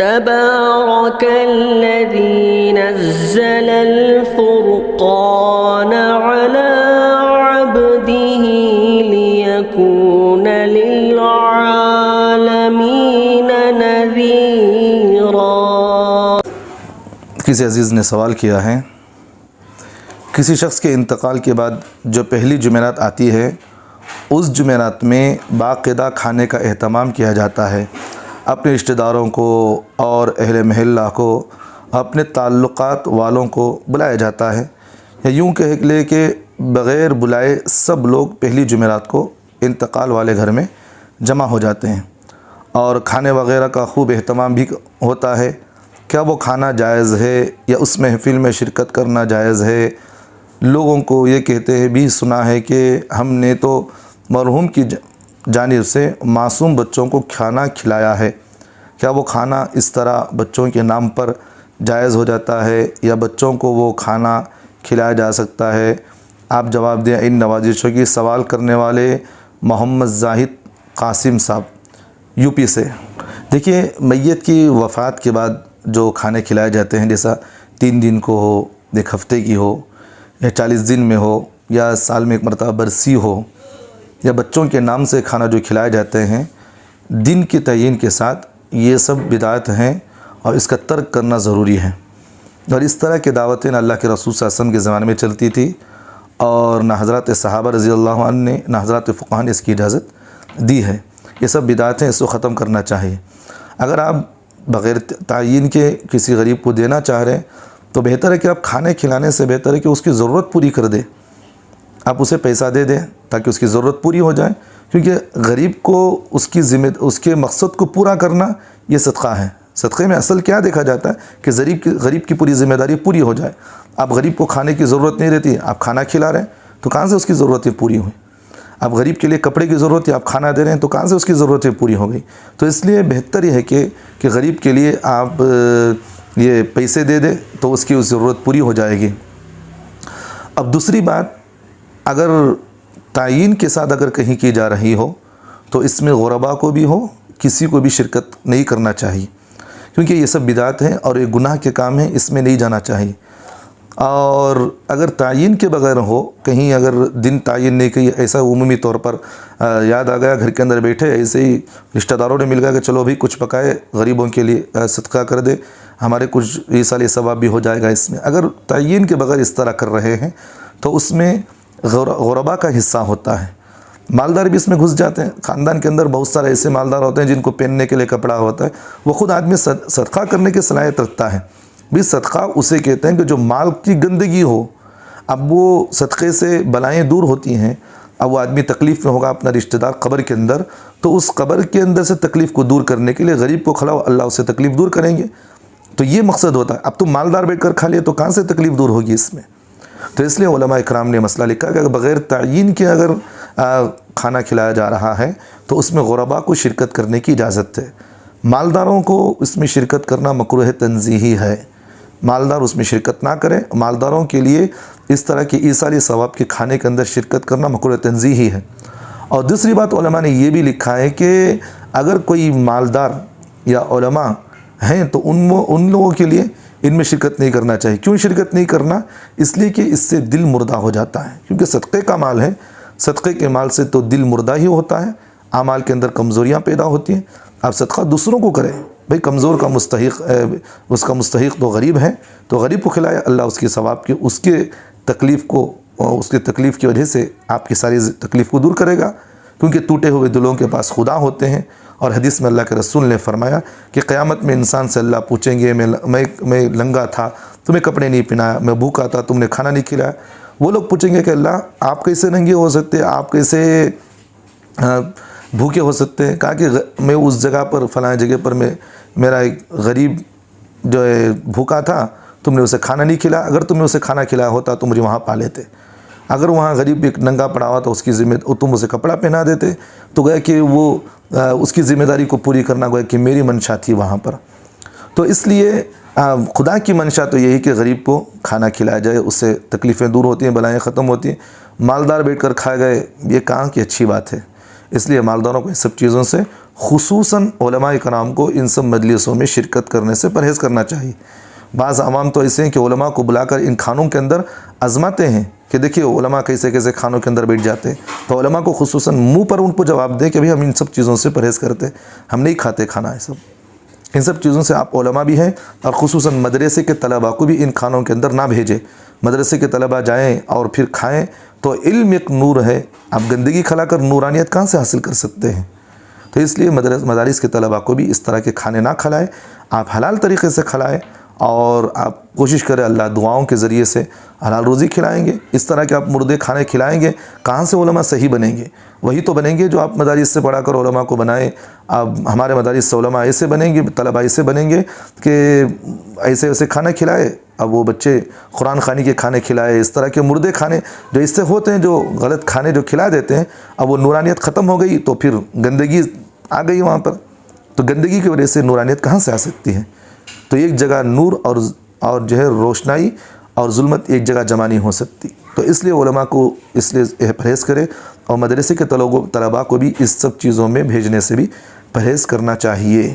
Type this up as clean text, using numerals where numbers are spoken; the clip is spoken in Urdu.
تبارك الذي نزل الفرقان على عبده ليكون للعالمين نذيرا۔ کسی عزیز نے سوال کیا ہے، کسی شخص کے انتقال کے بعد جو پہلی جمعرات آتی ہے اس جمعرات میں باقاعدہ کھانے کا اہتمام کیا جاتا ہے، اپنے رشتہ داروں کو اور اہل محلہ کو، اپنے تعلقات والوں کو بلایا جاتا ہے، یا یوں کہہ لے کہ بغیر بلائے سب لوگ پہلی جمعرات کو انتقال والے گھر میں جمع ہو جاتے ہیں، اور کھانے وغیرہ کا خوب اہتمام بھی ہوتا ہے۔ کیا وہ کھانا جائز ہے یا اس محفل میں شرکت کرنا جائز ہے؟ لوگوں کو یہ کہتے ہیں بھی سنا ہے کہ ہم نے تو مرحوم کی جانب سے معصوم بچوں کو کھانا کھلایا ہے، کیا وہ کھانا اس طرح بچوں کے نام پر جائز ہو جاتا ہے یا بچوں کو وہ کھانا کھلایا جا سکتا ہے؟ آپ جواب دیں۔ ان نوازشوں کی سوال کرنے والے محمد زاہد قاسم صاحب یو پی سے۔ دیکھیے، میت کی وفات کے بعد جو کھانے کھلائے جاتے ہیں، جیسا 3 دن کو ہو، 1 ہفتے کی ہو، یا 40 دن میں ہو، یا سال میں 1 مرتبہ برسی ہو، یا بچوں کے نام سے کھانا جو کھلائے جاتے ہیں، دن کی تعین کے ساتھ یہ سب بدعت ہیں اور اس کا ترک کرنا ضروری ہے۔ اور اس طرح کی دعوتیں نہ اللہ کے رسول صلی اللہ علیہ وسلم کے زمانے میں چلتی تھی، اور نہ حضرات صحابہ رضی اللہ عنہ نے، نہ حضرات فقہاء نے اس کی اجازت دی ہے۔ یہ سب بدعت ہیں، اس کو ختم کرنا چاہیے۔ اگر آپ بغیر تعین کے کسی غریب کو دینا چاہ رہے ہیں تو بہتر ہے کہ آپ کھانے کھلانے سے بہتر ہے کہ اس کی ضرورت پوری کر دیں، آپ اسے پیسہ دے دیں تاکہ اس کی ضرورت پوری ہو جائے، کیونکہ غریب کو اس کے مقصد کو پورا کرنا یہ صدقہ ہے۔ صدقے میں اصل کیا دیکھا جاتا ہے کہ غریب کی پوری ذمہ داری پوری ہو جائے۔ آپ غریب کو کھانے کی ضرورت نہیں رہتی، آپ کھانا کھلا رہے ہیں تو کہاں سے اس کی ضرورتیں پوری ہوئیں؟ آپ غریب کے لیے کپڑے کی ضرورت ہے، آپ کھانا دے رہے ہیں تو کہاں سے اس کی ضرورتیں پوری ہو گئی؟ تو اس لیے بہتر یہ ہے کہ غریب کے لیے آپ یہ پیسے دے دیں تو اس کی ضرورت پوری ہو جائے گی۔ اب دوسری بات، اگر تعین کے ساتھ اگر کہیں کی جا رہی ہو تو اس میں غربا کو بھی ہو، کسی کو بھی شرکت نہیں کرنا چاہیے، کیونکہ یہ سب بدعت ہیں اور یہ گناہ کے کام ہیں، اس میں نہیں جانا چاہیے۔ اور اگر تعین کے بغیر ہو، کہیں اگر دن تعین نہیں کی، ایسا عمومی طور پر یاد آ گیا گھر کے اندر بیٹھے، ایسے ہی رشتہ داروں نے مل گیا کہ چلو بھی کچھ پکائے غریبوں کے لیے صدقہ کر دے، ہمارے کچھ ایسا ثواب بھی ہو جائے گا اس میں۔ اگر تعین کے بغیر اس طرح کر رہے ہیں تو اس میں غربا کا حصہ ہوتا ہے، مالدار بھی اس میں گھس جاتے ہیں۔ خاندان کے اندر بہت سارے ایسے مالدار ہوتے ہیں جن کو پہننے کے لیے کپڑا ہوتا ہے، وہ خود آدمی صدقہ کرنے کی صلاحیت رکھتا ہے، بھی صدقہ اسے کہتے ہیں کہ جو مال کی گندگی ہو، اب وہ صدقے سے بلائیں دور ہوتی ہیں، اب وہ آدمی تکلیف میں ہوگا اپنا رشتہ دار قبر کے اندر، تو اس قبر کے اندر سے تکلیف کو دور کرنے کے لیے غریب کو کھلاؤ، اللہ اسے تکلیف دور کریں گے، تو یہ مقصد ہوتا ہے۔ اب تم مالدار بیٹھ کر کھا لے تو کہاں سے تکلیف دور ہوگی اس میں؟ تو اس لیے علماء اکرام نے مسئلہ لکھا کہ اگر بغیر تعین کے اگر کھانا کھلایا جا رہا ہے تو اس میں غربا کو شرکت کرنے کی اجازت ہے، مالداروں کو اس میں شرکت کرنا مکروہ تنزیہی ہے، مالدار اس میں شرکت نہ کریں۔ مالداروں کے لیے اس طرح کے ایصالی ثواب کے کھانے کے اندر شرکت کرنا مکروہ تنزیہی ہے۔ اور دوسری بات علماء نے یہ بھی لکھا ہے کہ اگر کوئی مالدار یا علماء ہیں تو ان لوگوں کے لیے ان میں شرکت نہیں کرنا چاہیے۔ کیوں شرکت نہیں کرنا؟ اس لیے کہ اس سے دل مردہ ہو جاتا ہے، کیونکہ صدقے کا مال ہے، صدقے کے مال سے تو دل مردہ ہی ہوتا ہے، اعمال کے اندر کمزوریاں پیدا ہوتی ہیں۔ آپ صدقہ دوسروں کو کریں، بھئی کمزور کا مستحق اس کا مستحق تو غریب ہے، تو غریب کو کھلائے، اللہ اس کے ثواب کے اس کے تکلیف کی وجہ سے آپ کی ساری تکلیف کو دور کرے گا، کیونکہ ٹوٹے ہوئے دلوں کے پاس خدا ہوتے ہیں۔ اور حدیث میں اللہ کے رسول نے فرمایا کہ قیامت میں انسان سے اللہ پوچھیں گے میں لنگا تھا، تمہیں کپڑے نہیں پہنایا، میں بھوکا تھا، تم نے کھانا نہیں کھلایا۔ وہ لوگ پوچھیں گے کہ اللہ آپ کیسے ننگے ہو سکتے، آپ کیسے بھوکے ہو سکتے ہیں؟ کہا کہ میں اس جگہ پر فلاں جگہ پر میرا ایک غریب جو ہے بھوکا تھا، تم نے اسے کھانا نہیں کھلایا، اگر تم نے اسے کھانا کھلایا ہوتا تو مجھے وہاں پا لیتے، اگر وہاں غریب ایک ننگا پڑا ہوا تو اس کی تم اسے کپڑا پہنا دیتے، تو گویا کہ وہ اس کی ذمہ داری کو پوری کرنا گویا کہ میری منشا تھی وہاں پر۔ تو اس لیے خدا کی منشا تو یہی کہ غریب کو کھانا کھلایا جائے، اس سے تکلیفیں دور ہوتی ہیں، بلائیں ختم ہوتی ہیں۔ مالدار بیٹھ کر کھائے گئے، یہ کہاں کی اچھی بات ہے۔ اس لیے مالداروں کو ان سب چیزوں سے خصوصاً علماء کرام کو ان سب مجلسوں میں شرکت کرنے سے پرہیز کرنا چاہیے۔ بعض عوام تو ایسے ہیں کہ علماء کو بلا کر ان کھانوں کے اندر آزماتے ہیں کہ دیکھیے علماء کیسے کیسے کھانوں کے اندر بیٹھ جاتے ہیں، تو علماء کو خصوصاً منہ پر ان کو جواب دیں کہ بھئی ہم ان سب چیزوں سے پرہیز کرتے، ہم نہیں کھاتے کھانا ہے سب، ان سب چیزوں سے آپ علماء بھی ہیں، اور خصوصاً مدرسے کے طلباء کو بھی ان کھانوں کے اندر نہ بھیجیں۔ مدرسے کے طلباء جائیں اور پھر کھائیں تو علم ایک نور ہے، آپ گندگی کھلا کر نورانیت کہاں سے حاصل کر سکتے ہیں؟ تو اس لیے مدارس کے طلباء کو بھی اس طرح کے کھانے نہ کھلائیں، آپ حلال طریقے سے کھلائیں، اور آپ کوشش کریں اللہ دعاؤں کے ذریعے سے حلال روزی کھلائیں گے۔ اس طرح کے آپ مردے کھانے کھلائیں گے، کہاں سے علماء صحیح بنیں گے؟ وہی تو بنیں گے جو آپ مدارس سے پڑھا کر علماء کو بنائیں۔ اب ہمارے مدارس سے علماء ایسے بنیں گے، طلباء ایسے بنیں گے کہ ایسے ایسے کھانا کھلائے، اب وہ بچے قرآن خوانی کے کھانے کھلائے، اس طرح کے مردے کھانے جو اس سے ہوتے ہیں، جو غلط کھانے جو کھلا دیتے ہیں، اب وہ نورانیت ختم ہو گئی تو پھر گندگی آ گئی وہاں پر، تو گندگی کی وجہ سے نورانیت کہاں سے آ سکتی ہے؟ تو ایک جگہ نور اور جو ہے روشنائی اور ظلمت ایک جگہ جمع نہیں ہو سکتی۔ تو اس لیے علماء کو اس لیے پرہیز کرے، اور مدرسے کے طلباء کو بھی اس سب چیزوں میں بھیجنے سے بھی پرہیز کرنا چاہیے۔